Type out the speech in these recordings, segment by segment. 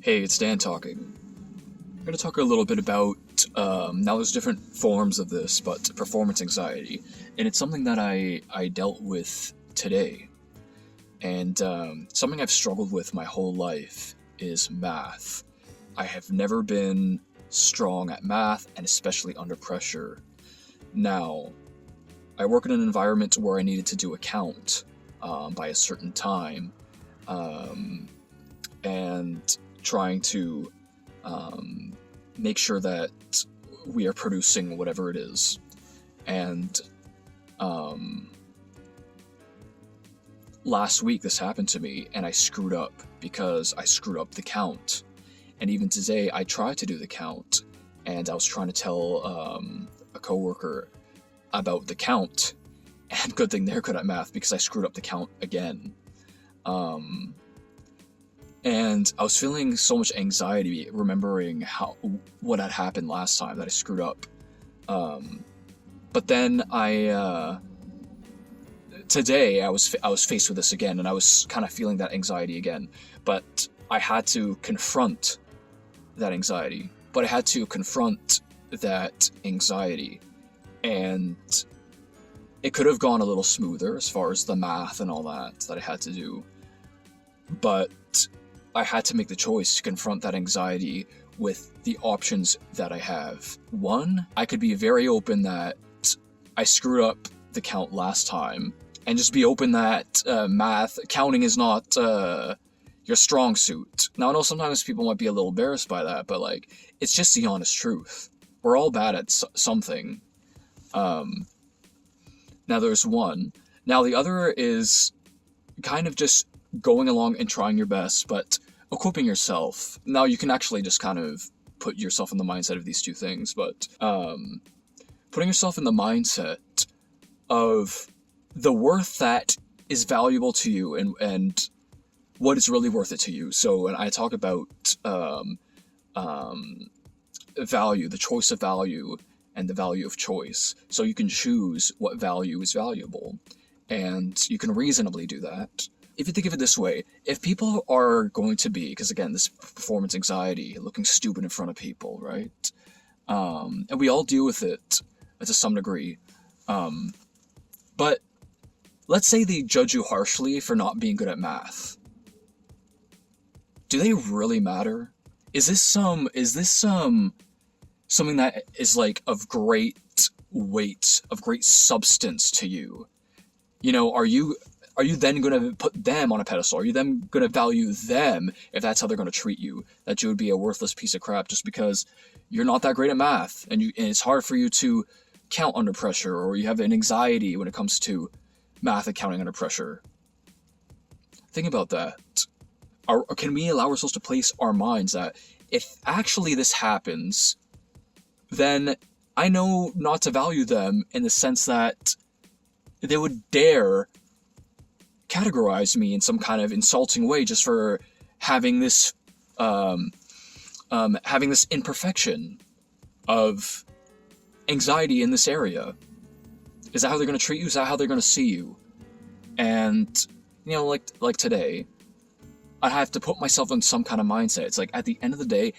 Hey, it's Dan talking. I'm going to talk a little bit about, now there's different forms of this, but performance anxiety. And it's something that I dealt with today. And something I've struggled with my whole life is math. I have never been strong at math, and especially under pressure. Now, I work in an environment where I needed to do a count by a certain time. And trying to make sure that we are producing whatever it is. And last week this happened to me, and I screwed up because I screwed up the count. And even today, I tried to do the count, and I was trying to tell a coworker about the count, and good thing they're good at math because I screwed up the count again. And I was feeling so much anxiety remembering what had happened last time that I screwed up. But then today I was faced with this again, and I was kind of feeling that anxiety again. But I had to confront that anxiety. And it could have gone a little smoother as far as the math and all that I had to do. But I had to make the choice to confront that anxiety with the options that I have. One, I could be very open that I screwed up the count last time, and just be open that counting is not your strong suit. Now, I know sometimes people might be a little embarrassed by that, but it's just the honest truth. We're all bad at something. Now, there's one. Now, the other is kind of just going along and trying your best, but equipping yourself. Now, you can actually just kind of put yourself in the mindset of these two things, but putting yourself in the mindset of the worth that is valuable to you and what is really worth it to you. So when I talk about value, the choice of value, and the value of choice. So you can choose what value is valuable, and you can reasonably do that. If you think of it this way, if people are going to be, because again, this performance anxiety, looking stupid in front of people, right? And we all deal with it to some degree. But let's say they judge you harshly for not being good at math. Do they really matter? Is this something that is of great weight, of great substance to you? You know, are you then going to put them on a pedestal? Are you then going to value them if that's how they're going to treat you? That you would be a worthless piece of crap just because you're not that great at math, and it's hard for you to count under pressure, or you have an anxiety when it comes to math and counting under pressure. Think about that. Can we allow ourselves to place our minds that if actually this happens, then I know not to value them in the sense that they would dare categorize me in some kind of insulting way just for having this imperfection of anxiety in this area. Is that how they're going to treat you? Is that how they're going to see you? And like today, I have to put myself in some kind of mindset. It's at the end of the day,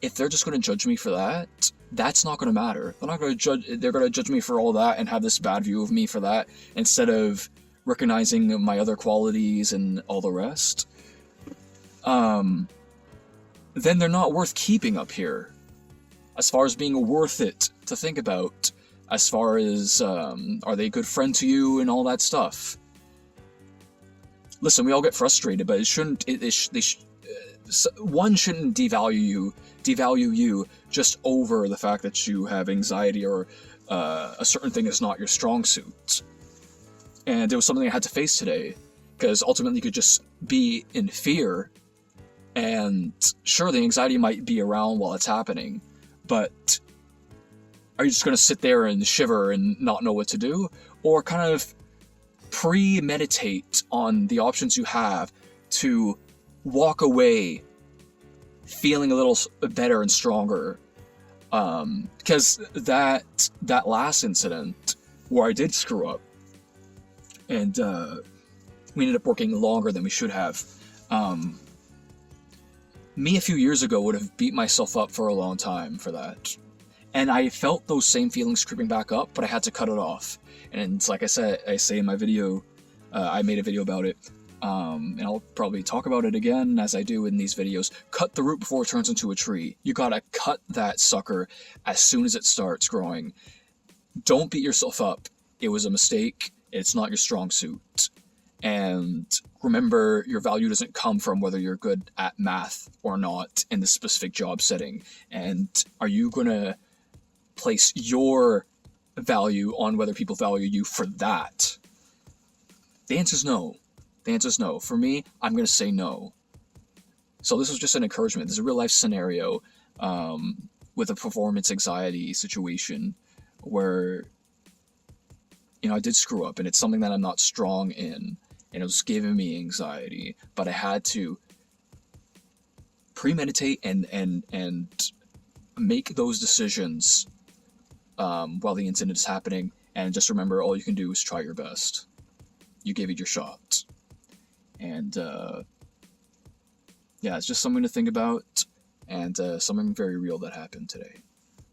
if they're just going to judge me for that, that's not going to matter. They're not going to judge. They're going to judge me for all that and have this bad view of me for that, instead of recognizing my other qualities and all the rest. Then they're not worth keeping up here. As far as being worth it to think about, as far as are they a good friend to you and all that stuff. Listen, we all get frustrated, but it shouldn't. One shouldn't devalue you just over the fact that you have anxiety or a certain thing is not your strong suit. And it was something I had to face today, because ultimately you could just be in fear, and sure, the anxiety might be around while it's happening, but are you just going to sit there and shiver and not know what to do? Or kind of premeditate on the options you have to walk away feeling a little better and stronger? Because that last incident where I did screw up, and we ended up working longer than we should have. Me a few years ago would have beat myself up for a long time for that. And I felt those same feelings creeping back up, but I had to cut it off. And it's like I say in my video, I made a video about it, and I'll probably talk about it again as I do in these videos. Cut the root before it turns into a tree. You gotta cut that sucker as soon as it starts growing. Don't beat yourself up. It was a mistake. It's not your strong suit. And remember, your value doesn't come from whether you're good at math or not in this specific job setting. And are you gonna place your value on whether people value you for that? The answer is no. The answer is no. For me, I'm going to say no. So this was just an encouragement. This is a real life scenario with a performance anxiety situation where, you know, I did screw up, and it's something that I'm not strong in, and it was giving me anxiety, but I had to premeditate and make those decisions while the incident is happening, and just remember, all you can do is try your best. You gave it your shot. And yeah, it's just something to think about, and something very real that happened today.